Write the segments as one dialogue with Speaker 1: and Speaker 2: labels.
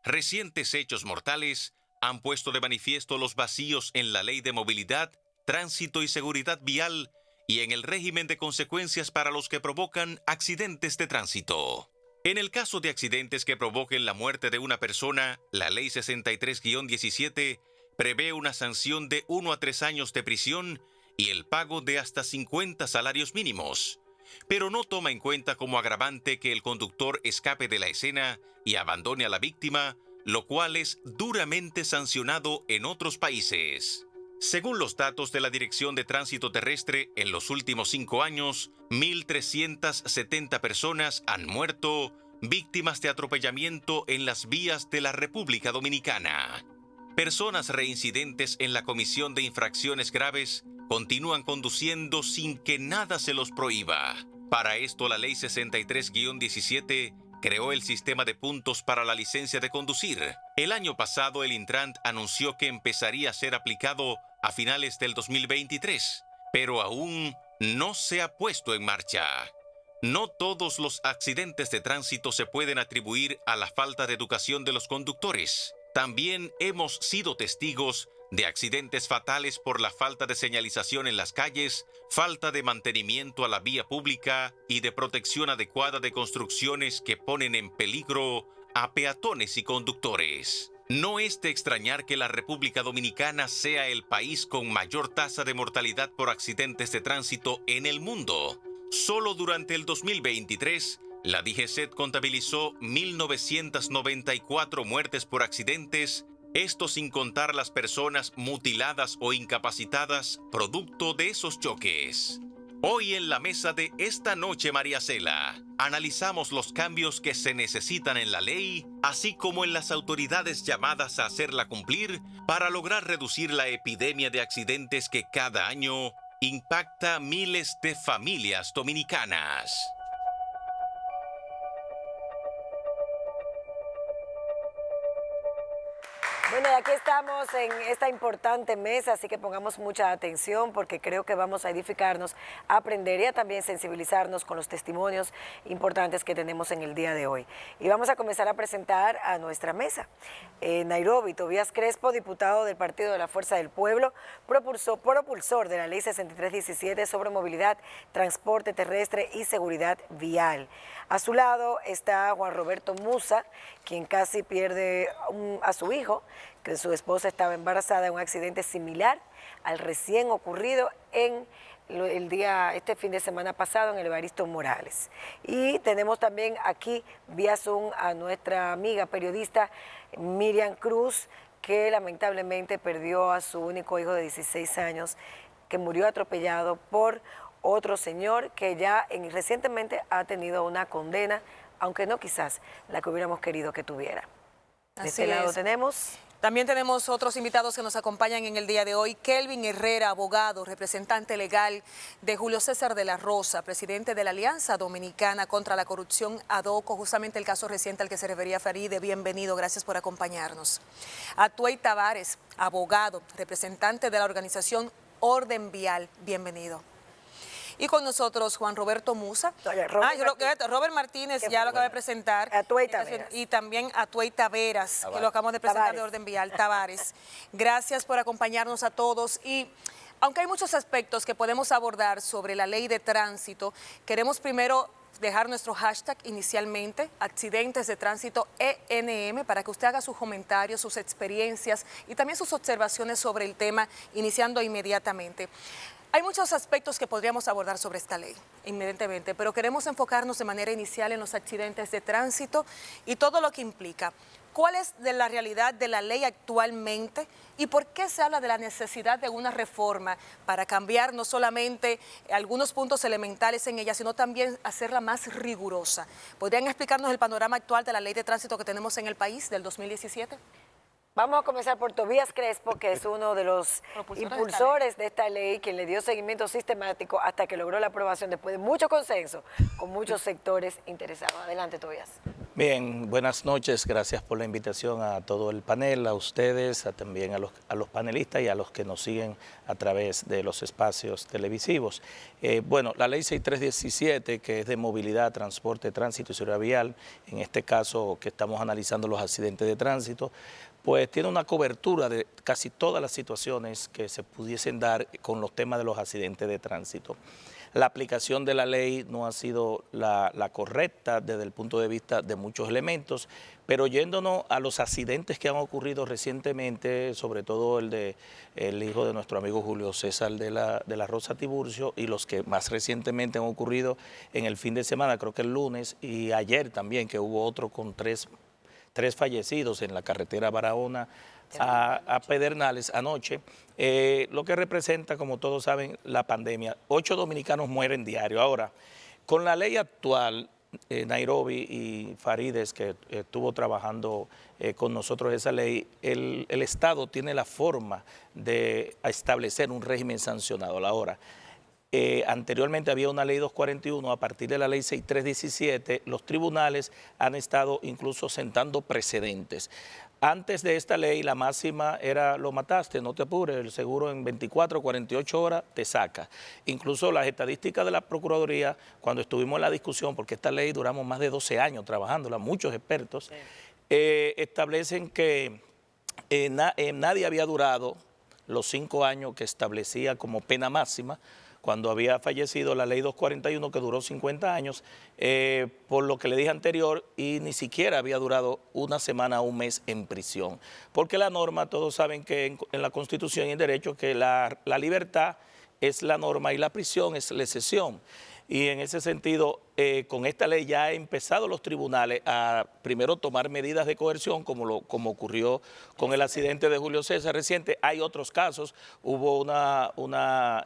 Speaker 1: Recientes hechos mortales han puesto de manifiesto los vacíos en la Ley de Movilidad, Tránsito y Seguridad Vial y en el régimen de consecuencias para los que provocan accidentes de tránsito. En el caso de accidentes que provoquen la muerte de una persona, la Ley 63-17 prevé una sanción de 1 a 3 años de prisión y el pago de hasta 50 salarios mínimos, pero no toma en cuenta como agravante que el conductor escape de la escena y abandone a la víctima, lo cual es duramente sancionado en otros países. Según los datos de la Dirección de Tránsito Terrestre, en los últimos 5 años, 1.370 personas han muerto víctimas de atropellamiento en las vías de la República Dominicana. Personas reincidentes en la comisión de infracciones graves continúan conduciendo sin que nada se los prohíba. Para esto, la Ley 63-17 creó el sistema de puntos para la licencia de conducir. El año pasado, el Intrant anunció que empezaría a ser aplicado a finales del 2023, pero aún no se ha puesto en marcha. No todos los accidentes de tránsito se pueden atribuir a la falta de educación de los conductores. También hemos sido testigos de accidentes fatales por la falta de señalización en las calles, falta de mantenimiento a la vía pública y de protección adecuada de construcciones que ponen en peligro a peatones y conductores. No es de extrañar que la República Dominicana sea el país con mayor tasa de mortalidad por accidentes de tránsito en el mundo. Solo durante el 2023, la DGCET contabilizó 1.994 muertes por accidentes, esto sin contar las personas mutiladas o incapacitadas producto de esos choques. Hoy en la mesa de Esta Noche, María Cela, analizamos los cambios que se necesitan en la ley, así como en las autoridades llamadas a hacerla cumplir para lograr reducir la epidemia de accidentes que cada año impacta a miles de familias dominicanas.
Speaker 2: Bueno, y aquí estamos en esta importante mesa, así que pongamos mucha atención porque creo que vamos a edificarnos, a aprender y a también sensibilizarnos con los testimonios importantes que tenemos en el día de hoy. Y vamos a comenzar a presentar a nuestra mesa. Nairobi, Tobías Crespo, diputado del Partido de la Fuerza del Pueblo, propulsor de la Ley 63-17 sobre movilidad, transporte terrestre y seguridad vial. A su lado está Juan Roberto Musa, quien casi pierde a su hijo, que su esposa estaba embarazada en un accidente similar al recién ocurrido en este fin de semana pasado en el Evaristo Morales. Y tenemos también aquí vía Zoom a nuestra amiga periodista Miriam Cruz, que lamentablemente perdió a su único hijo de 16 años, que murió atropellado por otro señor que ya recientemente ha tenido una condena, aunque no quizás la que hubiéramos querido que tuviera. De este lado tenemos...
Speaker 3: También tenemos otros invitados que nos acompañan en el día de hoy. Kelvin Herrera, abogado, representante legal de Julio César de la Rosa, presidente de la Alianza Dominicana contra la Corrupción ADOCO, justamente el caso reciente al que se refería Faride. Bienvenido, gracias por acompañarnos. Atuey Tavares, abogado, representante de la organización Orden Vial. Bienvenido. Y con nosotros Juan Roberto Musa. Robert Martínez ya lo acaba de presentar. Y también Atuey Taveras, que lo acabamos de presentar de Orden Vial, Tavares. Gracias por acompañarnos a todos. Y aunque hay muchos aspectos que podemos abordar sobre la ley de tránsito, queremos primero dejar nuestro hashtag inicialmente, accidentes de tránsito ENM, para que usted haga sus comentarios, sus experiencias y también sus observaciones sobre el tema, iniciando inmediatamente. Hay muchos aspectos que podríamos abordar sobre esta ley, inmediatamente, pero queremos enfocarnos de manera inicial en los accidentes de tránsito y todo lo que implica. ¿Cuál es la realidad de la ley actualmente y por qué se habla de la necesidad de una reforma para cambiar no solamente algunos puntos elementales en ella, sino también hacerla más rigurosa? ¿Podrían explicarnos el panorama actual de la ley de tránsito que tenemos en el país del 2017?
Speaker 2: Vamos a comenzar por Tobías Crespo, que es uno de los impulsores de esta ley, quien le dio seguimiento sistemático hasta que logró la aprobación después de mucho consenso con muchos sectores interesados. Adelante, Tobías.
Speaker 4: Bien, buenas noches. Gracias por la invitación a todo el panel, a ustedes, también a los panelistas y a los que nos siguen a través de los espacios televisivos. Bueno, la ley 6317, que es de movilidad, transporte, tránsito y seguridad vial, en este caso que estamos analizando los accidentes de tránsito, pues tiene una cobertura de casi todas las situaciones que se pudiesen dar con los temas de los accidentes de tránsito. La aplicación de la ley no ha sido la correcta desde el punto de vista de muchos elementos, pero yéndonos a los accidentes que han ocurrido recientemente, sobre todo el hijo de nuestro amigo Julio César de la Rosa Tiburcio y los que más recientemente han ocurrido en el fin de semana, creo que el lunes y ayer también, que hubo otro con tres fallecidos en la carretera Barahona a Pedernales anoche, lo que representa, como todos saben, la pandemia. 8 dominicanos mueren diario. Ahora, con la ley actual, Nairobi y Farides, que estuvo trabajando con nosotros esa ley, el Estado tiene la forma de establecer un régimen sancionado. Ahora, anteriormente había una ley 241, a partir de la ley 6317, los tribunales han estado incluso sentando precedentes. Antes de esta ley, la máxima era lo mataste, no te apures, el seguro en 24 o 48 horas te saca. Incluso las estadísticas de la Procuraduría, cuando estuvimos en la discusión, porque esta ley duramos más de 12 años trabajándola, muchos expertos, establecen que nadie había durado los 5 años que establecía como pena máxima, cuando había fallecido la ley 241, que duró 50 años, por lo que le dije anterior, y ni siquiera había durado una semana o un mes en prisión. Porque la norma, todos saben que en la Constitución y en Derecho, que la libertad es la norma y la prisión es la excepción. Y en ese sentido, con esta ley ya han empezado los tribunales a primero tomar medidas de coerción, como ocurrió con el accidente de Julio César reciente. Hay otros casos, hubo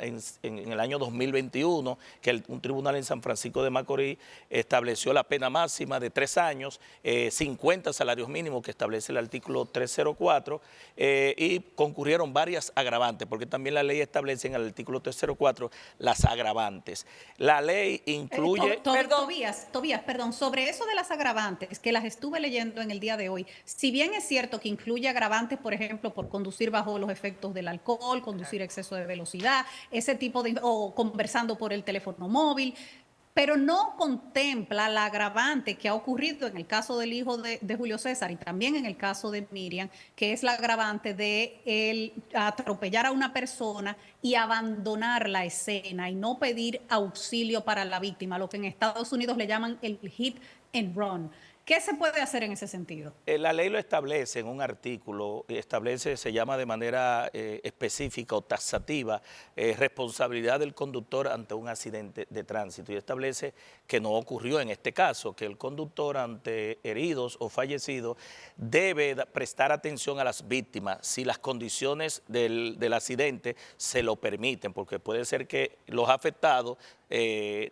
Speaker 4: en el año 2021, que un tribunal en San Francisco de Macorís estableció la pena máxima de 3 años, 50 salarios mínimos que establece el artículo 304, y concurrieron varias agravantes, porque también la ley establece en el artículo 304 las agravantes. La ley incluye...
Speaker 5: Tobías, perdón, sobre eso de las agravantes, que las estuve leyendo en el día de hoy, si bien es cierto que incluye agravantes, por ejemplo, por conducir bajo los efectos del alcohol, conducir exceso de velocidad, ese tipo de, o conversando por el teléfono móvil, pero no contempla la agravante que ha ocurrido en el caso del hijo de Julio César y también en el caso de Miriam, que es la agravante de el atropellar a una persona y abandonar la escena y no pedir auxilio para la víctima, lo que en Estados Unidos le llaman el hit and run. ¿Qué se puede hacer en ese sentido?
Speaker 4: La ley lo establece en un artículo, se llama de manera específica o taxativa, responsabilidad del conductor ante un accidente de tránsito, y establece que no ocurrió en este caso, que el conductor ante heridos o fallecidos debe prestar atención a las víctimas si las condiciones del accidente se lo permiten, porque puede ser que los afectados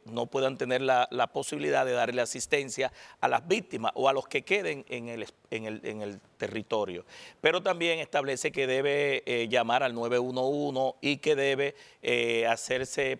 Speaker 4: no puedan tener la posibilidad de darle asistencia a las víctimas o a los que queden en el territorio. Pero también establece que debe llamar al 911 y que debe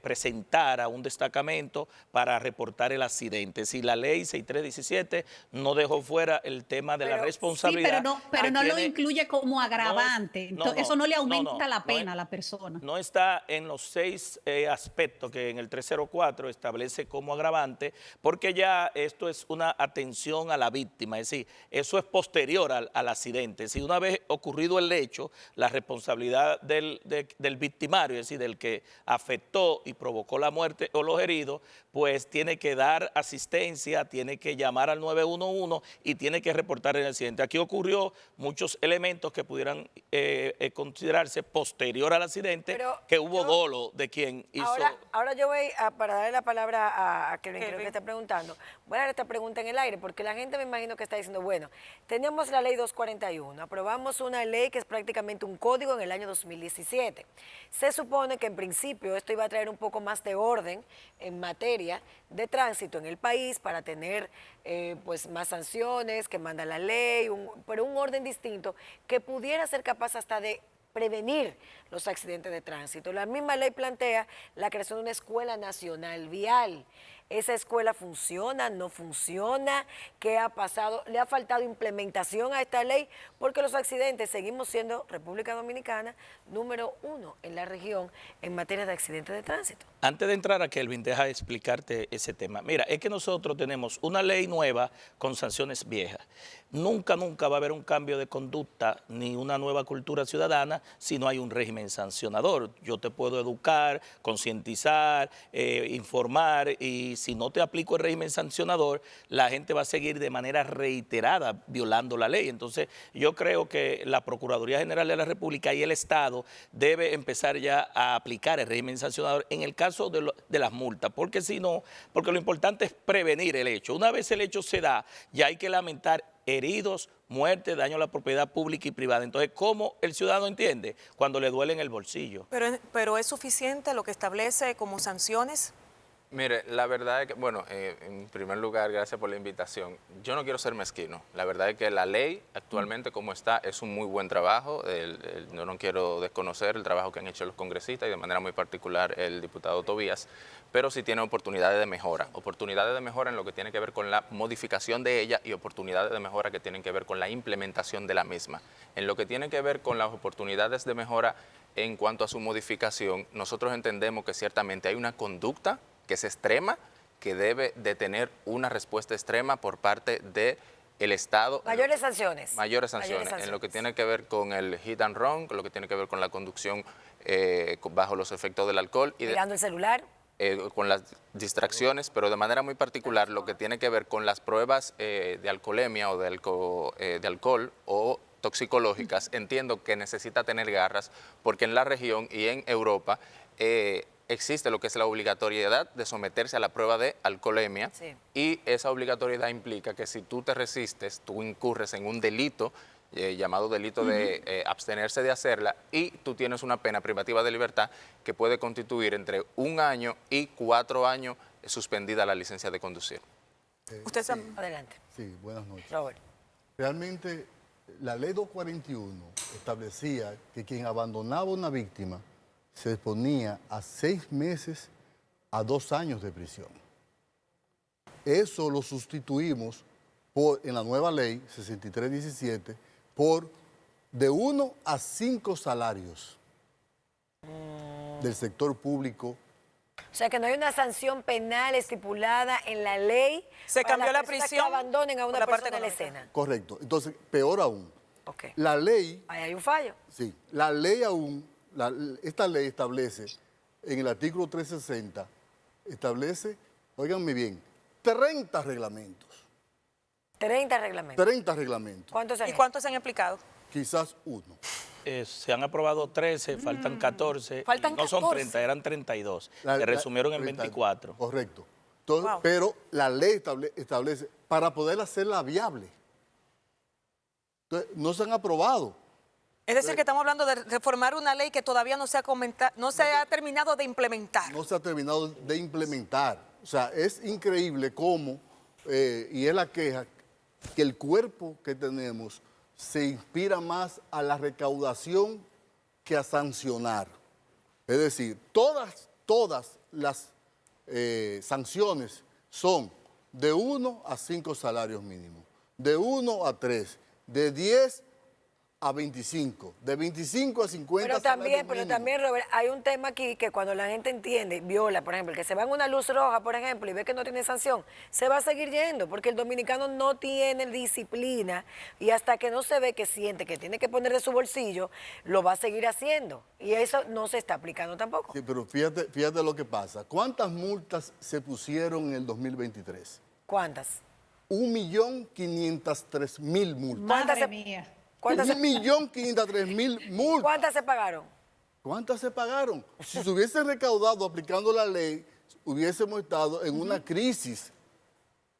Speaker 4: presentar a un destacamento para reportar el accidente. Si la ley 6317 no dejó fuera el tema de la responsabilidad.
Speaker 5: Sí, pero no lo incluye como agravante. Eso no le aumenta la pena a la persona.
Speaker 4: No está en los 6 aspectos que en el 304 establece como agravante, porque ya esto es una atención a la víctima, es decir, eso es posterior al accidente. Si una vez ocurrido el hecho, la responsabilidad del victimario, es decir, del que afectó y provocó la muerte o los heridos, pues tiene que dar asistencia, tiene que llamar al 911 y tiene que reportar el accidente. Aquí ocurrió muchos elementos que pudieran considerarse posterior al accidente, pero que hubo dolo de quien hizo...
Speaker 2: Ahora yo voy para darle la palabra a Kelvin, creo que está preguntando. Voy a dar esta pregunta en el aire, porque la gente me imagino que está diciendo, bueno, teníamos la ley 241, aprobamos una ley que es prácticamente un código en el año 2017. Se supone que en principio esto iba a traer un poco más de orden en materia de tránsito en el país para tener pues más sanciones que manda la ley, pero un orden distinto que pudiera ser capaz hasta de prevenir los accidentes de tránsito. La misma ley plantea la creación de una escuela nacional vial. ¿Esa escuela funciona, no funciona? ¿Qué ha pasado? ¿Le ha faltado implementación a esta ley? Porque los accidentes, seguimos siendo República Dominicana número 1 en la región en materia de accidentes de tránsito.
Speaker 4: Antes de entrar a Kelvin, deja explicarte ese tema. Mira, es que nosotros tenemos una ley nueva con sanciones viejas. Nunca va a haber un cambio de conducta ni una nueva cultura ciudadana si no hay un régimen sancionador. Yo te puedo educar, concientizar, informar, y si no te aplico el régimen sancionador, la gente va a seguir de manera reiterada violando la ley. Entonces, yo creo que la Procuraduría General de la República y el Estado debe empezar ya a aplicar el régimen sancionador en el caso de las multas, porque si no, porque lo importante es prevenir el hecho. Una vez el hecho se da, ya hay que lamentar heridos, muerte, daño a la propiedad pública y privada. Entonces, ¿cómo el ciudadano entiende? Cuando le duele en el bolsillo.
Speaker 3: Pero ¿es suficiente lo que establece como sanciones?
Speaker 6: Mire, la verdad es que, bueno, en primer lugar, gracias por la invitación. Yo no quiero ser mezquino. La verdad es que la ley actualmente como está es un muy buen trabajo. Yo no quiero desconocer el trabajo que han hecho los congresistas y de manera muy particular el diputado Tobías, pero sí tiene oportunidades de mejora. Oportunidades de mejora en lo que tiene que ver con la modificación de ella y oportunidades de mejora que tienen que ver con la implementación de la misma. En lo que tiene que ver con las oportunidades de mejora en cuanto a su modificación, nosotros entendemos que ciertamente hay una conducta que es extrema, que debe de tener una respuesta extrema por parte del Estado.
Speaker 2: Mayores sanciones.
Speaker 6: Mayores sanciones. En lo que tiene que ver con el hit and run, con lo que tiene que ver con la conducción bajo los efectos del alcohol. Y
Speaker 2: mirando el celular.
Speaker 6: Con las distracciones, pero de manera muy particular lo que tiene que ver con las pruebas de alcoholemia o de alcohol o toxicológicas, entiendo que necesita tener garras, porque en la región y en Europa existe lo que es la obligatoriedad de someterse a la prueba de alcoholemia, sí. Y esa obligatoriedad implica que si tú te resistes, tú incurres en un delito llamado delito de abstenerse de hacerla, y tú tienes una pena privativa de libertad que puede constituir entre 1 año y 4 años suspendida la licencia de conducir.
Speaker 3: Usted
Speaker 7: sí,
Speaker 2: adelante.
Speaker 7: Sí, buenas noches.
Speaker 2: Robert.
Speaker 7: Realmente, la ley 241 establecía que quien abandonaba a una víctima se exponía a 6 meses a 2 años de prisión. Eso lo sustituimos en la nueva ley 6317 por de 1 a 5 salarios del sector público.
Speaker 2: O sea que no hay una sanción penal estipulada en la ley.
Speaker 3: Se cambió la prisión
Speaker 2: que abandonen a una persona en la escena.
Speaker 7: Correcto. Entonces, peor aún.
Speaker 2: Okay.
Speaker 7: La ley.
Speaker 2: Ahí hay un fallo.
Speaker 7: Sí. La ley aún. Esta ley establece, en el artículo 360, establece, óiganme bien, 30 reglamentos.
Speaker 2: 30 reglamentos.
Speaker 7: 30 reglamentos.
Speaker 2: ¿Y
Speaker 3: cuántos se han aplicado?
Speaker 7: Quizás 1.
Speaker 4: Se han aprobado 13, faltan 14.
Speaker 3: Faltan
Speaker 4: no
Speaker 3: 14.
Speaker 4: son 30, eran 32. Se resumieron en 24.
Speaker 7: Correcto. Entonces,
Speaker 3: wow.
Speaker 7: Pero la ley establece para poder hacerla viable. Entonces, no se han aprobado.
Speaker 3: Es decir, que estamos hablando de reformar una ley que todavía no se ha terminado de implementar.
Speaker 7: No se ha terminado de implementar. O sea, es increíble cómo, y es la queja, que el cuerpo que tenemos se inspira más a la recaudación que a sancionar. Es decir, todas las sanciones son de 1 a 5 salarios mínimos, de 1 a 3, de 10 a 25, de 25 a 50
Speaker 2: pero también, Robert, hay un tema aquí que cuando la gente entiende, viola, por ejemplo, que se va en una luz roja, por ejemplo, y ve que no tiene sanción, se va a seguir yendo, porque el dominicano no tiene disciplina, y hasta que no se ve que siente que tiene que poner de su bolsillo, lo va a seguir haciendo, y eso no se está aplicando tampoco.
Speaker 7: Sí, pero fíjate lo que pasa. ¿Cuántas multas se pusieron en el 2023?
Speaker 2: ¿Cuántas?
Speaker 7: 1.503.000 multas.
Speaker 5: Madre mía.
Speaker 7: 1.503.000 multas.
Speaker 2: ¿Cuántas se pagaron?
Speaker 7: ¿Cuántas se pagaron? Si se hubiese recaudado aplicando la ley, hubiésemos estado en una crisis.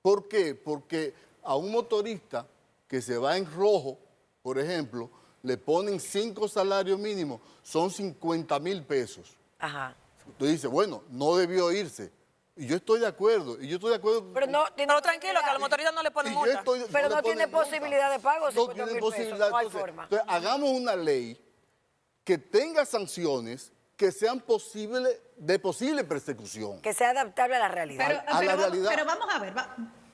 Speaker 7: ¿Por qué? Porque a un motorista que se va en rojo, por ejemplo, le ponen 5 salarios mínimos, son 50.000 pesos.
Speaker 2: Ajá.
Speaker 7: Entonces dice, bueno, no debió irse. Y yo estoy de acuerdo.
Speaker 3: Pero tranquilo, que a los motoristas no le ponen multa.
Speaker 2: Pero no tiene posibilidad de pago.
Speaker 7: No tiene posibilidad.
Speaker 2: No hay forma.
Speaker 7: Entonces, hagamos una ley que tenga sanciones, que sean de posible persecución.
Speaker 2: Que sea adaptable a la realidad.
Speaker 7: realidad.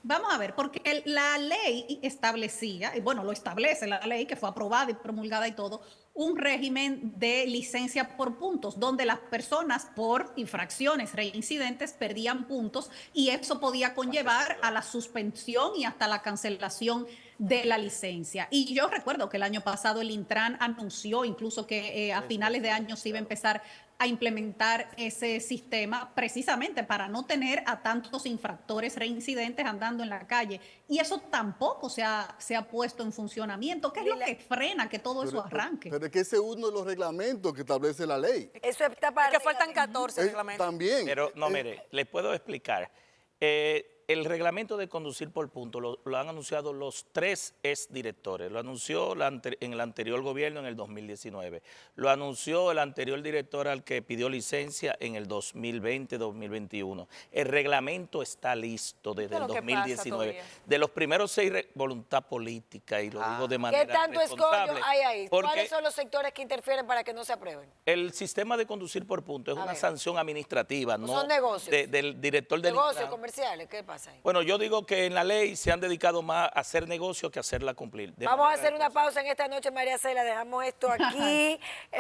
Speaker 5: Vamos a ver, porque la ley establecía, y bueno, lo establece la ley que fue aprobada y promulgada y todo, un régimen de licencia por puntos, donde las personas por infracciones reincidentes perdían puntos y eso podía conllevar a la suspensión y hasta la cancelación de la licencia. Y yo recuerdo que el año pasado el Intran anunció incluso que a finales de año se iba a empezar a implementar ese sistema precisamente para no tener a tantos infractores reincidentes andando en la calle. Y eso tampoco se ha puesto en funcionamiento. ¿Qué es lo que frena que todo eso arranque?
Speaker 7: Pero es que ese es uno de los reglamentos que establece la ley.
Speaker 2: Eso está para...
Speaker 3: Que faltan 14 reglamentos.
Speaker 7: También.
Speaker 4: Pero no, mire, les puedo explicar. El reglamento de conducir por punto lo han anunciado los 3 exdirectores. Lo anunció en el anterior gobierno en el 2019. Lo anunció el anterior director al que pidió licencia en el 2020-2021. El reglamento está listo desde el 2019. De los primeros 6, voluntad política, y lo digo de manera
Speaker 2: ¿Qué tanto
Speaker 4: responsable.
Speaker 2: escollo hay ahí?
Speaker 4: Porque
Speaker 2: ¿Cuáles son los sectores que interfieren para que no se aprueben?
Speaker 4: el sistema de conducir por punto es una sanción administrativa,
Speaker 2: No
Speaker 4: no
Speaker 2: son negocios.
Speaker 4: del director del
Speaker 2: Negocios
Speaker 4: Intran.
Speaker 2: comerciales, ¿qué pasa ahí?
Speaker 4: Bueno, yo digo que en la ley se han dedicado más a hacer negocios que a hacerla cumplir.
Speaker 2: Vamos a hacer una pausa en esta noche, María Cela. Dejamos esto aquí,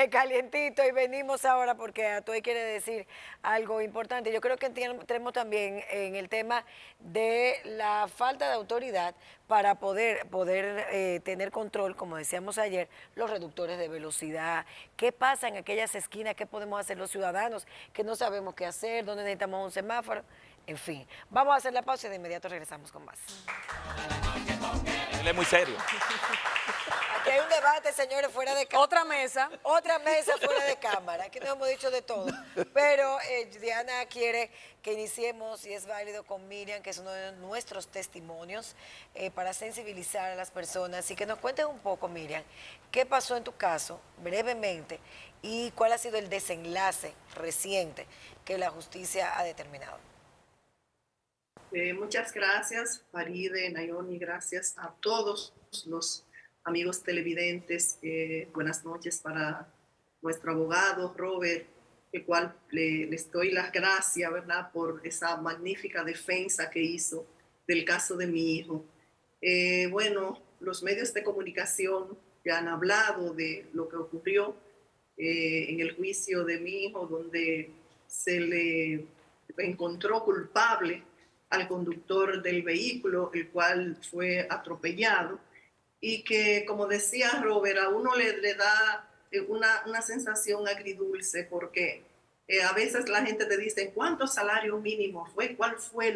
Speaker 2: calientito, y venimos ahora porque Atoy quiere decir algo importante. Yo creo que tenemos también en el tema de la falta de autoridad para poder tener control, como decíamos ayer, los reductores de velocidad. ¿Qué pasa en aquellas esquinas? ¿Qué podemos hacer los ciudadanos que no sabemos qué hacer? ¿Dónde necesitamos un semáforo? En fin, vamos a hacer la pausa y de inmediato regresamos con más.
Speaker 4: Él es muy serio.
Speaker 2: Aquí hay un debate, señores, fuera de cámara.
Speaker 3: Otra mesa.
Speaker 2: Otra mesa fuera de cámara. Aquí nos hemos dicho de todo. Pero Diana quiere que iniciemos, y es válido, con Miriam, que es uno de nuestros testimonios, para sensibilizar a las personas y que nos cuentes un poco, Miriam, qué pasó en tu caso, brevemente, y cuál ha sido el desenlace reciente que la justicia ha determinado.
Speaker 8: Muchas gracias, Faride, Nayoni, gracias a todos los amigos televidentes. Buenas noches para nuestro abogado, Robert, el cual les doy las gracias, ¿verdad?, por esa magnífica defensa que hizo del caso de mi hijo. Bueno, los medios de comunicación ya han hablado de lo que ocurrió en el juicio de mi hijo, donde se le encontró culpable al conductor del vehículo, el cual fue atropellado, y que, como decía Robert, a uno le da una sensación agridulce, porque a veces la gente te dice, ¿cuánto salario mínimo fue? ¿Cuál fue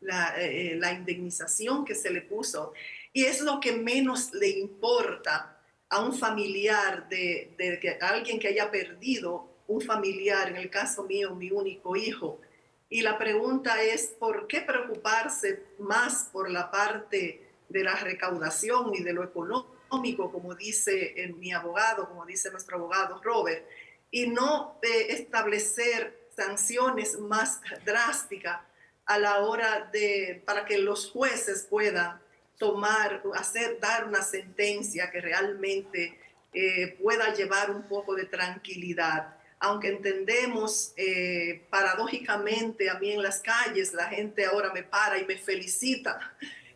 Speaker 8: la indemnización que se le puso? Y es lo que menos le importa a un familiar, a alguien que haya perdido un familiar, en el caso mío, mi único hijo. Y la pregunta es, ¿por qué preocuparse más por la parte de la recaudación y de lo económico, como dice mi abogado, como dice nuestro abogado Robert, y no establecer sanciones más drásticas a la hora para que los jueces puedan dar una sentencia que realmente pueda llevar un poco de tranquilidad? Aunque entendemos, paradójicamente, a mí en las calles la gente ahora me para y me felicita,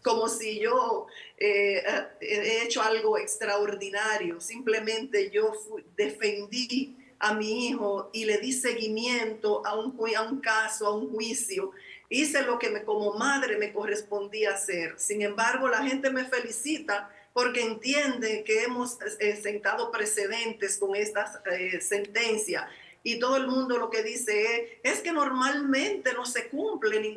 Speaker 8: como si yo he hecho algo extraordinario. Simplemente yo defendí a mi hijo y le di seguimiento a un caso, a un juicio. Hice lo que como madre me correspondía hacer. Sin embargo, la gente me felicita porque entiende que hemos sentado precedentes con esta sentencia. Y todo el mundo lo que dice es que normalmente no se cumple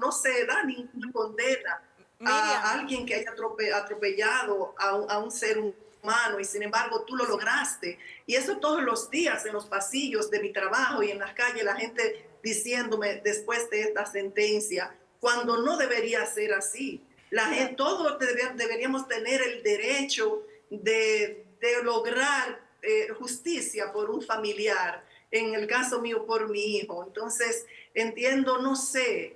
Speaker 8: no se da ninguna condena a alguien que haya atropellado a un ser humano, y sin embargo tú lo lograste. Y eso todos los días en los pasillos de mi trabajo y en las calles, la gente diciéndome después de esta sentencia, cuando no debería ser así. La gente, todos deberíamos tener el derecho de lograr justicia por un familiar, en el caso mío por mi hijo. Entonces entiendo, no sé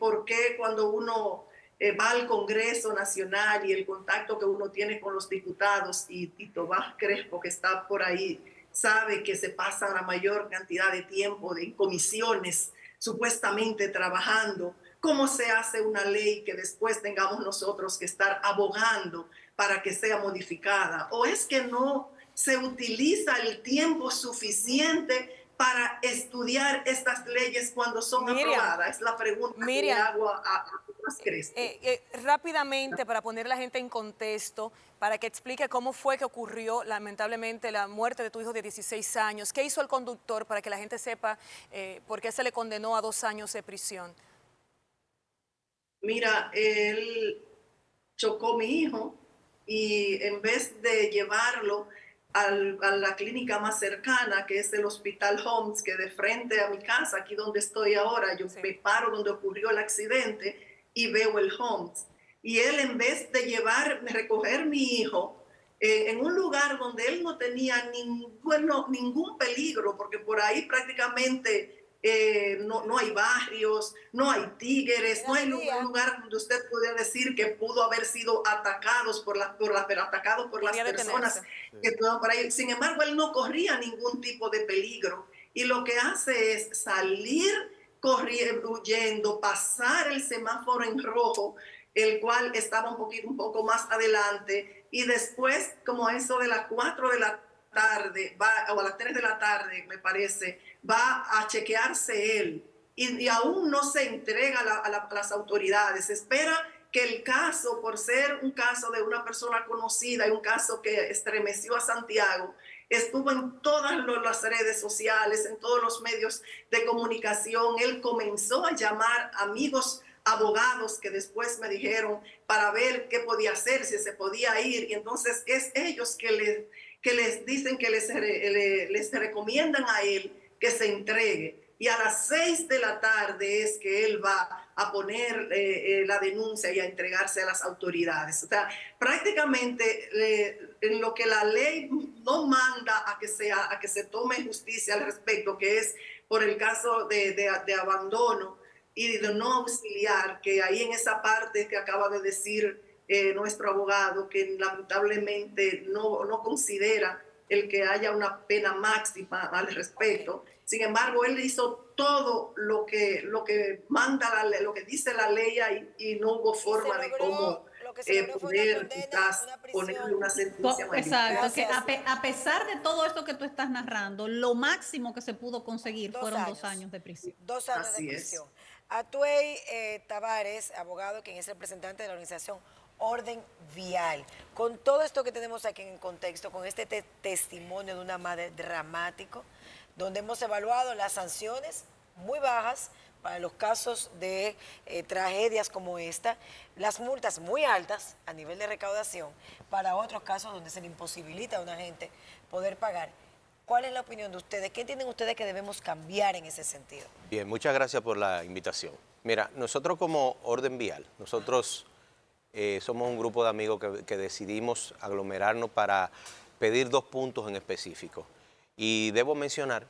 Speaker 8: por qué cuando uno va al Congreso Nacional y el contacto que uno tiene con los diputados, y Tito Vaz Crespo, que está por ahí sabe que se pasa la mayor cantidad de tiempo en comisiones, supuestamente trabajando. ¿Cómo se hace una ley que después tengamos nosotros que estar abogando para que sea modificada? ¿O es que no se utiliza el tiempo suficiente para estudiar estas leyes cuando son aprobadas? Es la pregunta que le hago a Crespo.
Speaker 3: Rápidamente, para poner a la gente en contexto, para que explique cómo fue que ocurrió lamentablemente la muerte de tu hijo de 16 años. ¿Qué hizo el conductor para que la gente sepa por qué se le condenó a 2 años de prisión?
Speaker 8: Mira, él chocó a mi hijo y en vez de llevarlo a la clínica más cercana, que es el Hospital Homs, que de frente a mi casa, aquí donde estoy ahora, yo me paro donde ocurrió el accidente y veo el Homs. Y él, en vez de recoger mi hijo en un lugar donde él no tenía ningún peligro, porque por ahí prácticamente no hay barrios, no hay tigres, no hay un lugar donde usted pudiera decir que pudo haber sido atacado por las personas que estaban por ahí. Sin embargo, él no corría ningún tipo de peligro. Y lo que hace es salir corriendo, huyendo, pasar el semáforo en rojo, el cual estaba un poco más adelante, y después, como a eso de las 4 de la tarde, o a las 3 de la tarde, me parece, va a chequearse él, y aún no se entrega a las autoridades. Espera que el caso, por ser un caso de una persona conocida y un caso que estremeció a Santiago, estuvo en todas las redes sociales, en todos los medios de comunicación. Él comenzó a llamar amigos abogados que después me dijeron para ver qué podía hacer, si se podía ir. Y entonces es ellos que les dicen, que les recomiendan a él que se entregue. Y a las 6 de la tarde es que él va a poner la denuncia y a entregarse a las autoridades. O sea, prácticamente en lo que la ley no manda a que se tome justicia al respecto, que es por el caso de abandono y de no auxiliar, que ahí en esa parte que acaba de decir nuestro abogado, que lamentablemente no considera el que haya una pena máxima al respecto. Sin embargo, él hizo todo lo que manda la ley, lo que dice la ley ahí, y no hubo forma de cómo poder quizás ponerle una sentencia mayor.
Speaker 5: Exacto, que a pesar de todo esto que tú estás narrando, lo máximo que se pudo conseguir fueron 2 años de prisión.
Speaker 2: 2 años de prisión. Atuey Tavares, abogado, quien es representante de la organización Orden Vial. Con todo esto que tenemos aquí en el contexto, con este testimonio de una madre dramático, donde hemos evaluado las sanciones muy bajas para los casos de tragedias como esta, las multas muy altas a nivel de recaudación para otros casos donde se le imposibilita a una gente poder pagar. ¿Cuál es la opinión de ustedes? ¿Qué entienden ustedes que debemos cambiar en ese sentido?
Speaker 9: Bien, muchas gracias por la invitación. Mira, nosotros como Orden Vial, nosotros somos un grupo de amigos que decidimos aglomerarnos para pedir 2 puntos en específico. Y debo mencionar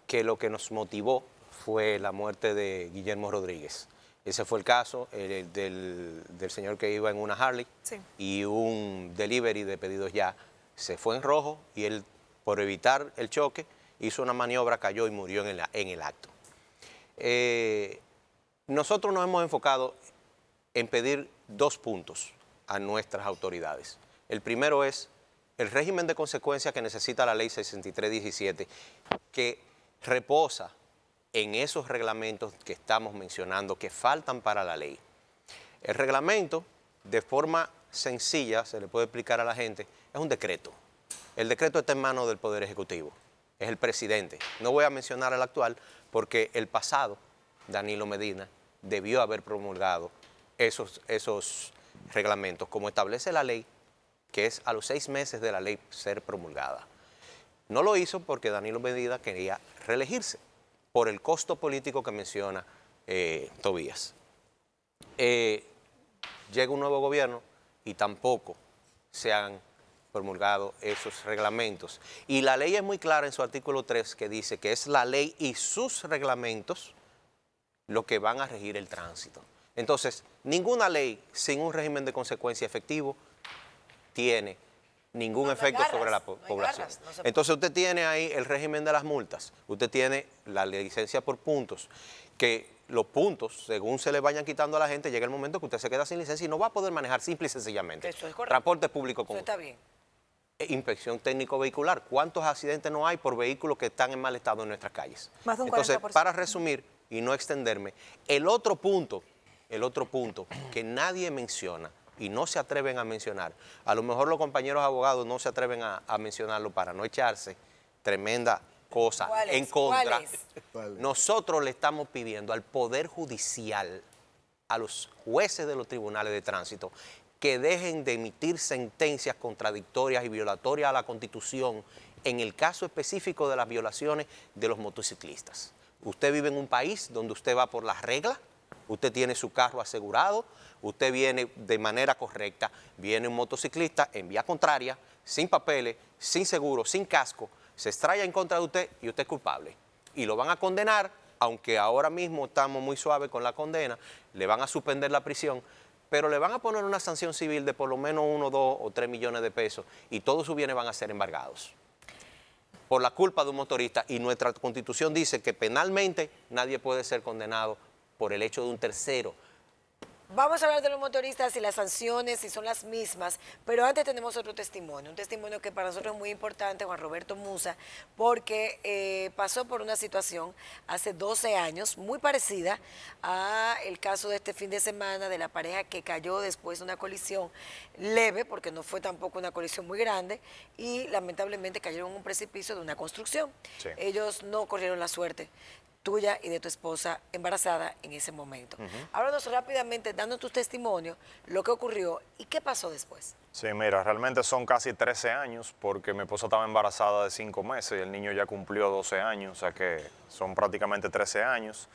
Speaker 9: que lo que nos motivó fue la muerte de Guillermo Rodríguez. Ese fue el caso del señor que iba en una Harley, sí, y un delivery de pedidos ya se fue en rojo y él, por evitar el choque, hizo una maniobra, cayó y murió en el acto. Nosotros nos hemos enfocado en pedir 2 puntos a nuestras autoridades. El primero es el régimen de consecuencias que necesita la ley 6317, que reposa en esos reglamentos que estamos mencionando que faltan para la ley. El reglamento, de forma sencilla, se le puede explicar a la gente, es un decreto. El decreto está en manos del Poder Ejecutivo, es el presidente. No voy a mencionar al actual porque el pasado, Danilo Medina, debió haber promulgado esos reglamentos, como establece la ley, que es a los 6 meses de la ley ser promulgada. No lo hizo porque Danilo Medina quería reelegirse por el costo político que menciona Tobías. Llega un nuevo gobierno y tampoco se han promulgado esos reglamentos. Y la ley es muy clara en su artículo 3 que dice que es la ley y sus reglamentos lo que van a regir el tránsito. Entonces, ninguna ley sin un régimen de consecuencia efectivo tiene ningún
Speaker 2: No,
Speaker 9: efecto
Speaker 2: no hay
Speaker 9: sobre la
Speaker 2: garras, no hay
Speaker 9: población.
Speaker 2: garras, no se
Speaker 9: Entonces usted tiene ahí el régimen de las multas, usted tiene la licencia por puntos, que los puntos, según se le vayan quitando a la gente, llega el momento que usted se queda sin licencia y no va a poder manejar simple y sencillamente.
Speaker 2: Eso es correcto.
Speaker 9: Transporte público
Speaker 2: Eso
Speaker 9: común.
Speaker 2: está bien.
Speaker 9: Inspección técnico vehicular. ¿Cuántos accidentes no hay por vehículos que están en mal estado en nuestras calles?
Speaker 3: Más de un
Speaker 9: Entonces,
Speaker 3: 40%.
Speaker 9: para resumir y no extenderme, el otro punto que nadie menciona y no se atreven a mencionar, a lo mejor los compañeros abogados no se atreven a mencionarlo para no echarse tremenda cosa en contra.
Speaker 7: ¿Cuáles?
Speaker 9: Nosotros le estamos pidiendo al Poder Judicial, a los jueces de los tribunales de tránsito, que dejen de emitir sentencias contradictorias y violatorias a la Constitución en el caso específico de las violaciones de los motociclistas. Usted vive en un país donde usted va por las reglas, usted tiene su carro asegurado, usted viene de manera correcta, viene un motociclista en vía contraria, sin papeles, sin seguro, sin casco, se estrella en contra de usted y usted es culpable. Y lo van a condenar, aunque ahora mismo estamos muy suaves con la condena, le van a suspender la prisión, pero le van a poner una sanción civil de por lo menos 1, 2 o 3 millones de pesos y todos sus bienes van a ser embargados por la culpa de un motorista. Y nuestra Constitución dice que penalmente nadie puede ser condenado por el hecho de un tercero.
Speaker 2: Vamos a hablar de los motoristas y las sanciones, si son las mismas, pero antes tenemos otro testimonio, un testimonio que para nosotros es muy importante, Juan Roberto Musa, porque pasó por una situación hace 12 años muy parecida a el caso de este fin de semana de la pareja que cayó después de una colisión leve, porque no fue tampoco una colisión muy grande, y lamentablemente cayeron en un precipicio de una construcción.
Speaker 10: Sí.
Speaker 2: Ellos no corrieron la suerte tuya y de tu esposa embarazada en ese momento. Háblanos rápidamente, dando tu testimonio, lo que ocurrió y qué pasó después.
Speaker 10: Sí, mira, realmente son casi 13 años porque mi esposa estaba embarazada de 5 meses y el niño ya cumplió 12 años, o sea que son prácticamente 13 años.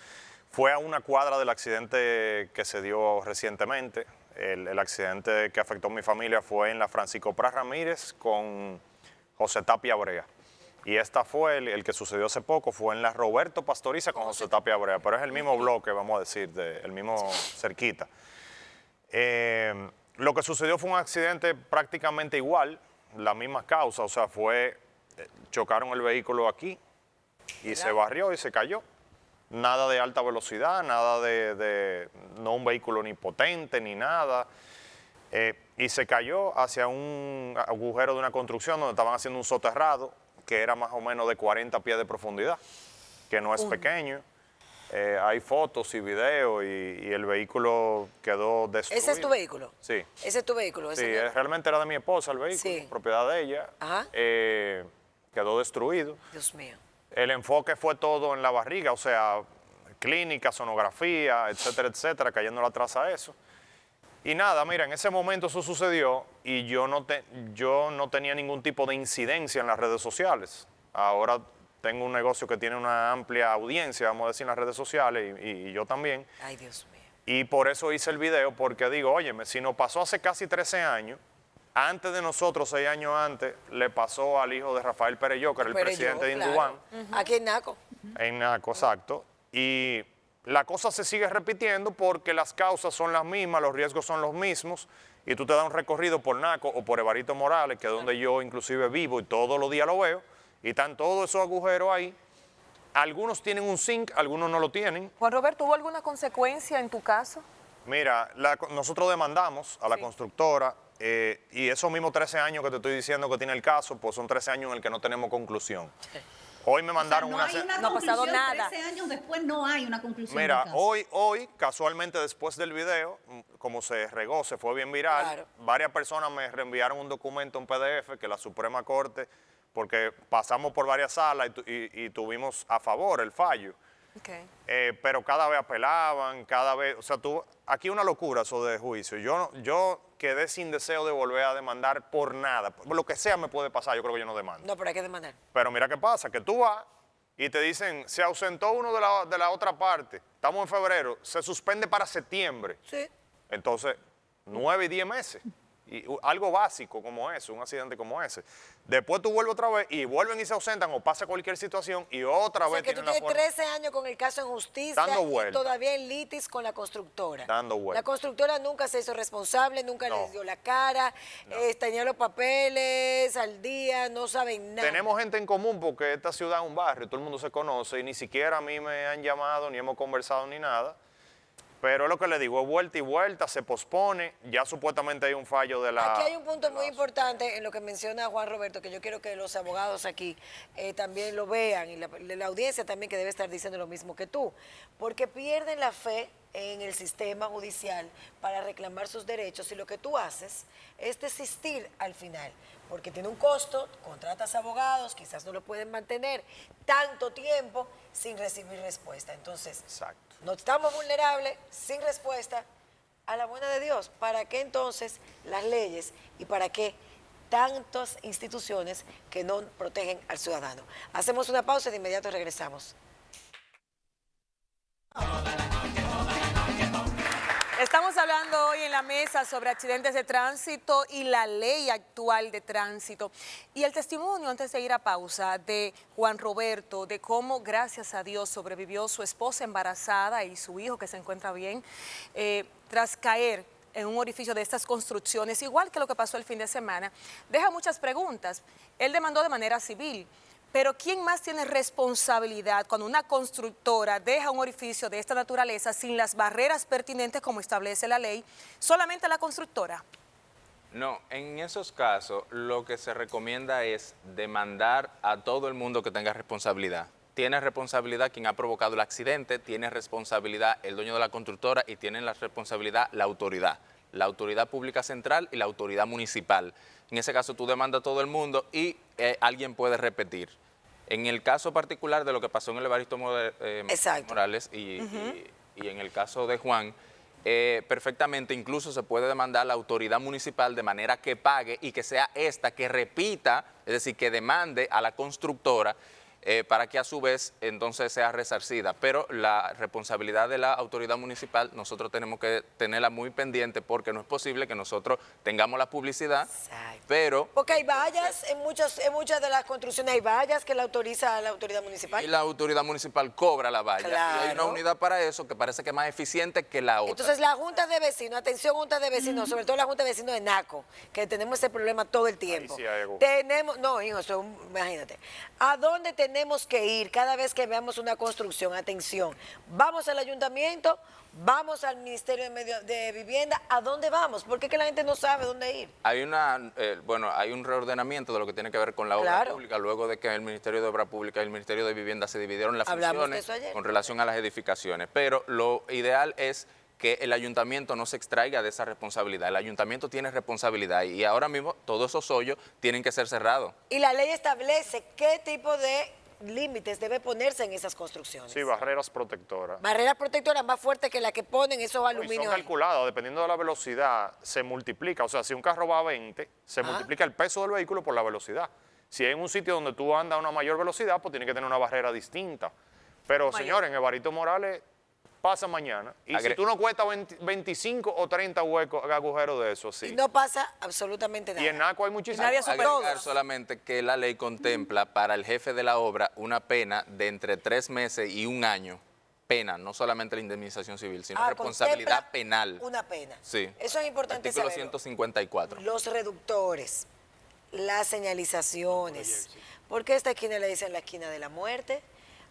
Speaker 10: Fue a una cuadra del accidente que se dio recientemente. El accidente que afectó a mi familia fue en la Francisco Pras Ramírez con José Tapia Brea. Y esta fue el que sucedió hace poco, fue en la Roberto Pastoriza con José Tapia Brea, pero es el mismo bloque, vamos a decir, el mismo cerquita. Lo que sucedió fue un accidente prácticamente igual, la misma causa, o sea, chocaron el vehículo aquí y se barrió y se cayó. Nada de alta velocidad, nada no un vehículo ni potente ni nada. Y se cayó hacia un agujero de una construcción donde estaban haciendo un soterrado, que era más o menos de 40 pies de profundidad, que no es pequeño. Hay fotos y videos y el vehículo quedó destruido.
Speaker 2: ¿Ese es tu vehículo?
Speaker 10: Sí.
Speaker 2: ¿Ese es tu vehículo?
Speaker 10: Sí, realmente era de mi esposa el vehículo,
Speaker 2: Sí.
Speaker 10: propiedad de ella.
Speaker 2: Ajá.
Speaker 10: Quedó destruido.
Speaker 2: Dios mío.
Speaker 10: El enfoque fue todo en la barriga, o sea, clínica, sonografía, etcétera, cayéndole atrás a eso. Y nada, mira, en ese momento eso sucedió y yo no tenía ningún tipo de incidencia en las redes sociales. Ahora tengo un negocio que tiene una amplia audiencia, vamos a decir, en las redes sociales y yo también.
Speaker 2: Ay, Dios mío.
Speaker 10: Y por eso hice el video, porque digo, óyeme, si nos pasó hace casi 13 años, antes de nosotros, 6 años antes, le pasó al hijo de Rafael Perelló, que era el presidente de Indubán.
Speaker 2: Aquí en Naco.
Speaker 10: En Naco, exacto. Y la cosa se sigue repitiendo porque las causas son las mismas, los riesgos son los mismos, y tú te das un recorrido por Naco o por Evarito Morales, que es donde yo inclusive vivo y todos los días lo veo, y están todos esos agujeros ahí. Algunos tienen un zinc, algunos no lo tienen.
Speaker 3: Juan Roberto, ¿hubo alguna consecuencia en tu caso?
Speaker 10: Mira, nosotros demandamos a la constructora y esos mismos 13 años que te estoy diciendo que tiene el caso, pues son 13 años en el que no tenemos conclusión. Hoy me mandaron
Speaker 5: no hay una
Speaker 3: No ha pasado
Speaker 5: conclusión,
Speaker 3: nada.
Speaker 5: 13 años después no hay una conclusión.
Speaker 10: Mira,
Speaker 5: del caso.
Speaker 10: hoy, casualmente después del video, como se regó, se fue bien viral,
Speaker 2: Claro.
Speaker 10: varias personas me reenviaron un documento en PDF que la Suprema Corte, porque pasamos por varias salas y tuvimos a favor el fallo.
Speaker 3: Okay.
Speaker 10: Pero cada vez apelaban, cada vez, o sea, aquí una locura eso de juicio. Yo quedé sin deseo de volver a demandar por nada. Por lo que sea me puede pasar, yo creo que yo no demando.
Speaker 2: No, pero hay que demandar.
Speaker 10: Pero mira qué pasa, que tú vas y te dicen, se ausentó uno de la otra parte, estamos en febrero, se suspende para septiembre.
Speaker 2: Sí.
Speaker 10: Entonces, 9 y 10 meses. Y algo básico como eso, un accidente como ese. Después tú vuelves otra vez y vuelven y se ausentan o pasa cualquier situación y otra
Speaker 2: O sea,
Speaker 10: vez
Speaker 2: que tú
Speaker 10: tienen la
Speaker 2: tienes
Speaker 10: forma.
Speaker 2: 13 años con el caso en justicia
Speaker 10: Dando
Speaker 2: y
Speaker 10: vuelta.
Speaker 2: todavía en litis con la constructora.
Speaker 10: Dando vuelta.
Speaker 2: La constructora nunca se hizo responsable, nunca
Speaker 10: No.
Speaker 2: les dio la cara, tenía los papeles al día, no saben nada.
Speaker 10: Tenemos gente en común porque esta ciudad es un barrio, todo el mundo se conoce y ni siquiera a mí me han llamado, ni hemos conversado ni nada. Pero es lo que le digo, es vuelta y vuelta, se pospone, ya supuestamente hay un fallo de la...
Speaker 2: Aquí hay un punto muy importante en lo que menciona Juan Roberto, que yo quiero que los abogados aquí también lo vean y la audiencia también que debe estar diciendo lo mismo que tú, porque pierden la fe en el sistema judicial para reclamar sus derechos y lo que tú haces es desistir al final, porque tiene un costo, contratas abogados, quizás no lo pueden mantener tanto tiempo sin recibir respuesta. Entonces,
Speaker 10: Exacto.
Speaker 2: no estamos vulnerables, sin respuesta, a la buena de Dios. ¿Para qué entonces las leyes y para qué tantas instituciones que no protegen al ciudadano? Hacemos una pausa y de inmediato regresamos.
Speaker 3: Estamos hablando hoy en la mesa sobre accidentes de tránsito y la ley actual de tránsito. Y el testimonio, antes de ir a pausa, de Juan Roberto, de cómo, gracias a Dios, sobrevivió su esposa embarazada y su hijo que se encuentra bien, tras caer en un orificio de estas construcciones, igual que lo que pasó el fin de semana, deja muchas preguntas. Él demandó de manera civil. Pero ¿quién más tiene responsabilidad cuando una constructora deja un orificio de esta naturaleza sin las barreras pertinentes como establece la ley? ¿Solamente la constructora?
Speaker 6: No, en esos casos lo que se recomienda es demandar a todo el mundo que tenga responsabilidad. Tiene responsabilidad quien ha provocado el accidente, tiene responsabilidad el dueño de la constructora y tiene la responsabilidad la autoridad pública central y la autoridad municipal. En ese caso tú demandas a todo el mundo y alguien puede repetir. En el caso particular de lo que pasó en el Evaristo Morales y en el caso de Juan, perfectamente incluso se puede demandar a la autoridad municipal de manera que pague y que sea esta que repita, es decir, que demande a la constructora para que a su vez entonces sea resarcida. Pero la responsabilidad de la autoridad municipal nosotros tenemos que tenerla muy pendiente porque no es posible que nosotros tengamos la publicidad, pero...
Speaker 2: Porque hay vallas, en muchas de las construcciones hay vallas que la autoriza la autoridad municipal.
Speaker 6: Y la autoridad municipal cobra la valla.
Speaker 2: Claro.
Speaker 6: Y hay una unidad para eso que parece que es más eficiente que la otra.
Speaker 2: Entonces la Junta de Vecinos, atención Junta de Vecinos, sobre todo la Junta de Vecinos de Naco, que tenemos ese problema todo el tiempo.
Speaker 10: Ahí sí hay algo.
Speaker 2: Tenemos, no hijo, eso, imagínate. ¿A dónde tenemos que ir cada vez que veamos una construcción? Atención, vamos al ayuntamiento, vamos al Ministerio de Vivienda, ¿a dónde vamos? Porque es que la gente no sabe dónde ir.
Speaker 6: Hay hay un reordenamiento de lo que tiene que ver con la obra pública, luego de que el Ministerio de Obra Pública y el Ministerio de Vivienda se dividieron las
Speaker 2: Hablamos de
Speaker 6: funciones
Speaker 2: eso ayer.
Speaker 6: con relación a las edificaciones. Pero lo ideal es que el ayuntamiento no se extraiga de esa responsabilidad. El ayuntamiento tiene responsabilidad y ahora mismo todos esos hoyos tienen que ser cerrados.
Speaker 2: Y la ley establece qué tipo de límites debe ponerse en esas construcciones.
Speaker 10: Sí, barreras protectoras.
Speaker 2: Barreras protectoras más fuertes que la que ponen esos
Speaker 10: Y
Speaker 2: aluminios.
Speaker 10: son
Speaker 2: ahí.
Speaker 10: calculadas, dependiendo de la velocidad, se multiplica. O sea, si un carro va a 20, se multiplica el peso del vehículo por la velocidad. Si hay en un sitio donde tú andas a una mayor velocidad, pues tiene que tener una barrera distinta. Pero, señores, en Evaristo Morales pasa mañana. Y si tú no cuestas 25 o 30 huecos, agujeros de eso, sí.
Speaker 2: Y no pasa absolutamente nada.
Speaker 10: Y en Naco hay muchísimos.
Speaker 6: Agregar solamente que la ley contempla para el jefe de la obra una pena de entre 3 meses y 1 año. Pena, no solamente la indemnización civil, sino responsabilidad
Speaker 2: contempla
Speaker 6: penal.
Speaker 2: Una pena.
Speaker 6: Sí.
Speaker 2: Eso es importante
Speaker 6: Artículo
Speaker 2: saberlo.
Speaker 6: 154.
Speaker 2: Los reductores, las señalizaciones. ¿Por qué esta esquina le dicen la esquina de la muerte?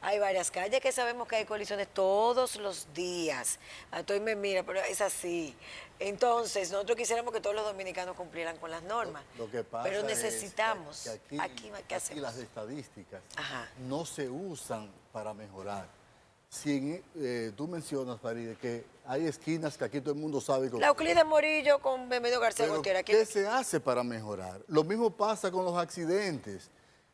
Speaker 2: Hay varias calles que sabemos que hay colisiones todos los días. Antonio me mira, pero es así. Entonces, nosotros quisiéramos que todos los dominicanos cumplieran con las normas.
Speaker 7: Lo que pasa
Speaker 2: pero necesitamos.
Speaker 7: es que aquí las estadísticas no se usan para mejorar. Si tú mencionas, Faride, que hay esquinas que aquí todo el mundo sabe.
Speaker 2: La Euclides Morillo con Bemedio García Gutiérrez.
Speaker 7: ¿Qué se hace para mejorar? Lo mismo pasa con los accidentes.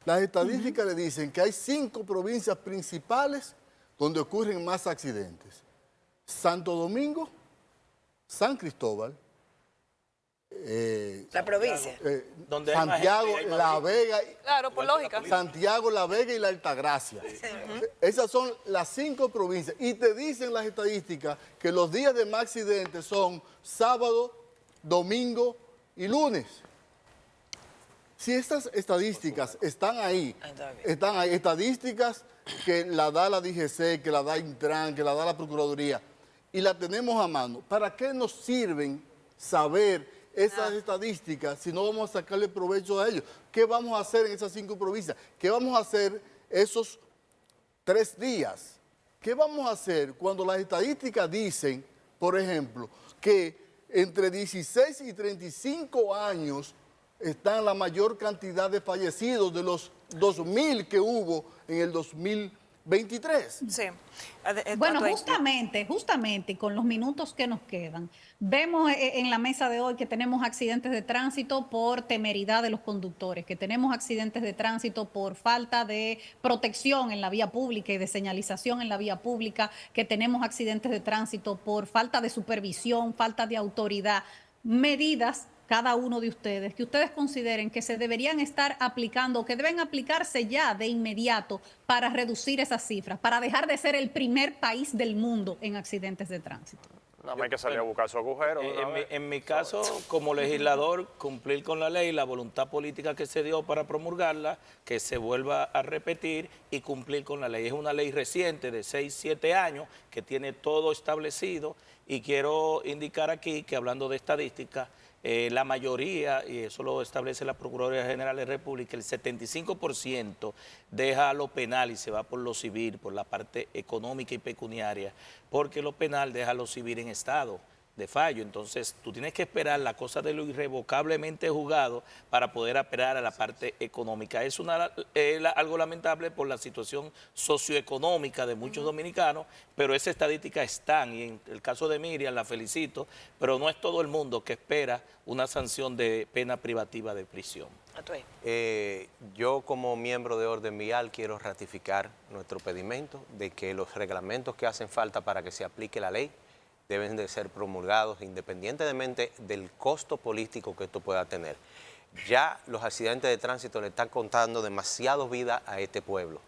Speaker 7: Las estadísticas le dicen que hay 5 provincias principales donde ocurren más accidentes. Santo Domingo, San Cristóbal,
Speaker 2: la provincia.
Speaker 4: Donde
Speaker 7: Santiago, La Vega.
Speaker 3: Claro, por lógica.
Speaker 7: Santiago, La Vega y la Altagracia. Esas son las 5 provincias. Y te dicen las estadísticas que los días de más accidentes son sábado, domingo y lunes. Si estas estadísticas están ahí, estadísticas que la da la DGC, que la da Intran, que la da la Procuraduría, y la tenemos a mano, ¿para qué nos sirven saber esas estadísticas si no vamos a sacarle provecho a ellos? ¿Qué vamos a hacer en esas 5 provincias? ¿Qué vamos a hacer esos 3 días? ¿Qué vamos a hacer cuando las estadísticas dicen, por ejemplo, que entre 16 y 35 años están la mayor cantidad de fallecidos de los 2.000 que hubo en el 2023?
Speaker 3: Sí.
Speaker 5: Bueno, justamente con los minutos que nos quedan, vemos en la mesa de hoy que tenemos accidentes de tránsito por temeridad de los conductores, que tenemos accidentes de tránsito por falta de protección en la vía pública y de señalización en la vía pública, que tenemos accidentes de tránsito por falta de supervisión, falta de autoridad, medidas cada uno de ustedes, que ustedes consideren que se deberían estar aplicando, que deben aplicarse ya de inmediato para reducir esas cifras, para dejar de ser el primer país del mundo en accidentes de tránsito.
Speaker 10: No hay que salir a buscar su agujero.
Speaker 4: En mi caso, como legislador, cumplir con la ley, la voluntad política que se dio para promulgarla, que se vuelva a repetir y cumplir con la ley. Es una ley reciente de 6, 7 años que tiene todo establecido, y quiero indicar aquí que, hablando de estadísticas, la mayoría, y eso lo establece la Procuraduría General de la República, el 75% deja lo penal y se va por lo civil, por la parte económica y pecuniaria, porque lo penal deja lo civil en estado de fallo. Entonces, tú tienes que esperar la cosa de lo irrevocablemente juzgado para poder apelar a la parte económica. Es algo lamentable por la situación socioeconómica de muchos dominicanos, pero esas estadísticas están, y en el caso de Miriam la felicito, pero no es todo el mundo que espera una sanción de pena privativa de prisión.
Speaker 9: Yo, como miembro de Orden Vial, quiero ratificar nuestro pedimento de que los reglamentos que hacen falta para que se aplique la ley deben de ser promulgados independientemente del costo político que esto pueda tener. Ya los accidentes de tránsito le están contando demasiado vida a este pueblo.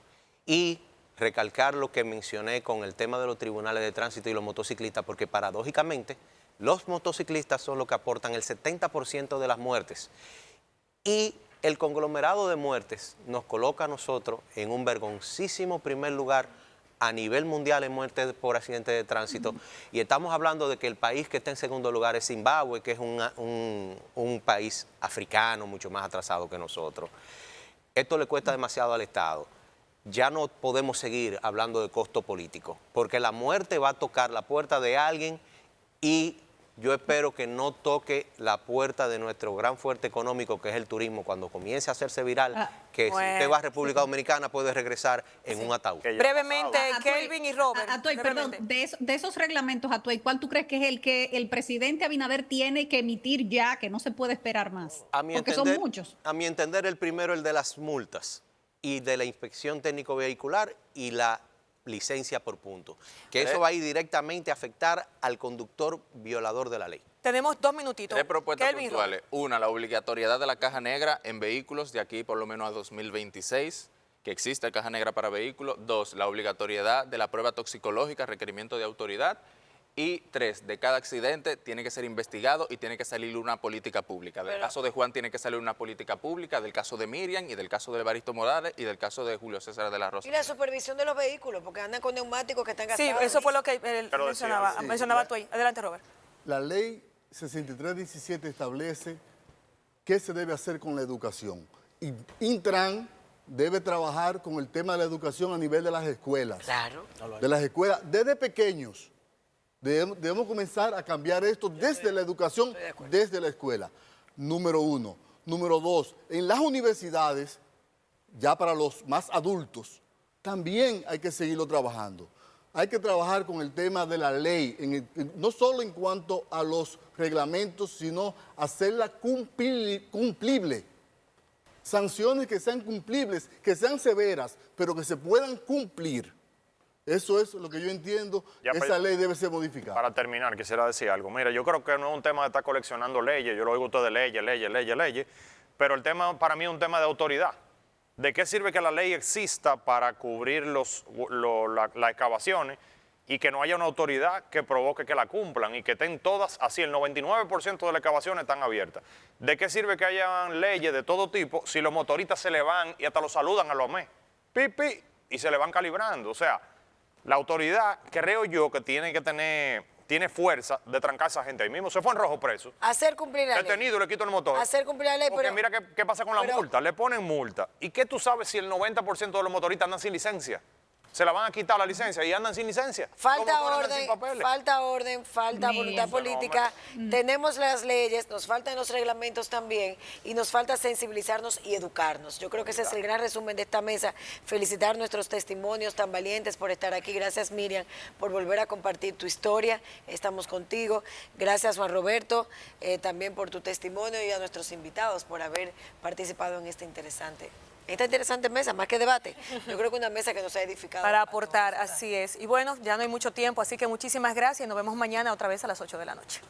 Speaker 9: Y recalcar lo que mencioné con el tema de los tribunales de tránsito y los motociclistas, porque paradójicamente los motociclistas son los que aportan el 70% de las muertes. Y el conglomerado de muertes nos coloca a nosotros en un vergonzísimo primer lugar a nivel mundial en muertes por accidentes de tránsito. Y estamos hablando de que el país que está en segundo lugar es Zimbabue, que es un país africano mucho más atrasado que nosotros. Esto le cuesta demasiado al Estado. Ya no podemos seguir hablando de costo político, porque la muerte va a tocar la puerta de alguien, y yo espero que no toque la puerta de nuestro gran fuerte económico, que es el turismo. Cuando comience a hacerse viral, que si usted va a República Dominicana puede regresar en un ataúd.
Speaker 3: Brevemente, Kelvin y Robert.
Speaker 5: Perdón, de esos reglamentos, Atuey, ¿cuál tú crees que es el que el presidente Abinader tiene que emitir ya, que no se puede esperar más? Porque son muchos.
Speaker 9: A mi entender, el primero, el de las multas y de la inspección técnico vehicular y la licencia por punto, que eso va a ir directamente a afectar al conductor violador de la ley.
Speaker 3: Tenemos 2 minutitos.
Speaker 6: 3 propuestas puntuales. Una, la obligatoriedad de la caja negra en vehículos de aquí por lo menos a 2026, que exista caja negra para vehículos. 2, la obligatoriedad de la prueba toxicológica, requerimiento de autoridad. Y 3, de cada accidente tiene que ser investigado y tiene que salir una política pública. Del caso de Juan tiene que salir una política pública, del caso de Miriam y del caso de Evaristo Morales y del caso de Julio César de la Rosa.
Speaker 2: Y la supervisión de los vehículos, porque andan con neumáticos que están gastados.
Speaker 3: Sí, eso fue lo que él mencionaba tú ahí. Adelante, Robert.
Speaker 7: La ley 6317 establece qué se debe hacer con la educación. Y Intran debe trabajar con el tema de la educación a nivel de las escuelas.
Speaker 2: Claro.
Speaker 7: De las escuelas, desde pequeños. Debemos comenzar a cambiar esto desde la educación, desde la escuela. Número 1. Número 2, en las universidades, ya para los más adultos, también hay que seguirlo trabajando. Hay que trabajar con el tema de la ley, no solo en cuanto a los reglamentos, sino hacerla cumplible. Sanciones que sean cumplibles, que sean severas, pero que se puedan cumplir. Eso es lo que yo entiendo, esa ley debe ser modificada.
Speaker 10: Para terminar, quisiera decir algo. Mira, yo creo que no es un tema de estar coleccionando leyes, yo lo oigo todo de leyes, pero el tema para mí es un tema de autoridad. ¿De qué sirve que la ley exista para cubrir las excavaciones y que no haya una autoridad que provoque que la cumplan y que estén todas así, el 99% de las excavaciones están abiertas. ¿De qué sirve que hayan leyes de todo tipo si los motoristas se le van y hasta los saludan a los mes? Pipi, y se le van calibrando. O sea, la autoridad, creo yo, que tiene fuerza de trancar a esa gente ahí mismo. Se fue en rojo preso.
Speaker 2: Hacer cumplir la ley.
Speaker 10: Detenido, le quito el motor.
Speaker 2: Hacer cumplir la ley,
Speaker 10: Porque
Speaker 2: pero...
Speaker 10: mira qué pasa con la multa. Le ponen multa. ¿Y qué tú sabes si el 90% de los motoristas andan sin licencia? Se la van a quitar la licencia y andan sin licencia.
Speaker 2: Falta orden, falta voluntad política. Tenemos las leyes, nos faltan los reglamentos también y nos falta sensibilizarnos y educarnos. Yo creo que ese es el gran resumen de esta mesa. Felicitar nuestros testimonios tan valientes por estar aquí. Gracias, Miriam, por volver a compartir tu historia. Estamos contigo. Gracias, Juan Roberto, también por tu testimonio y a nuestros invitados por haber participado en esta interesante mesa, más que debate. Yo creo que una mesa que nos ha edificado.
Speaker 3: Para aportar, así es. Y bueno, ya no hay mucho tiempo, así que muchísimas gracias. Nos vemos mañana otra vez a las 8 de la noche.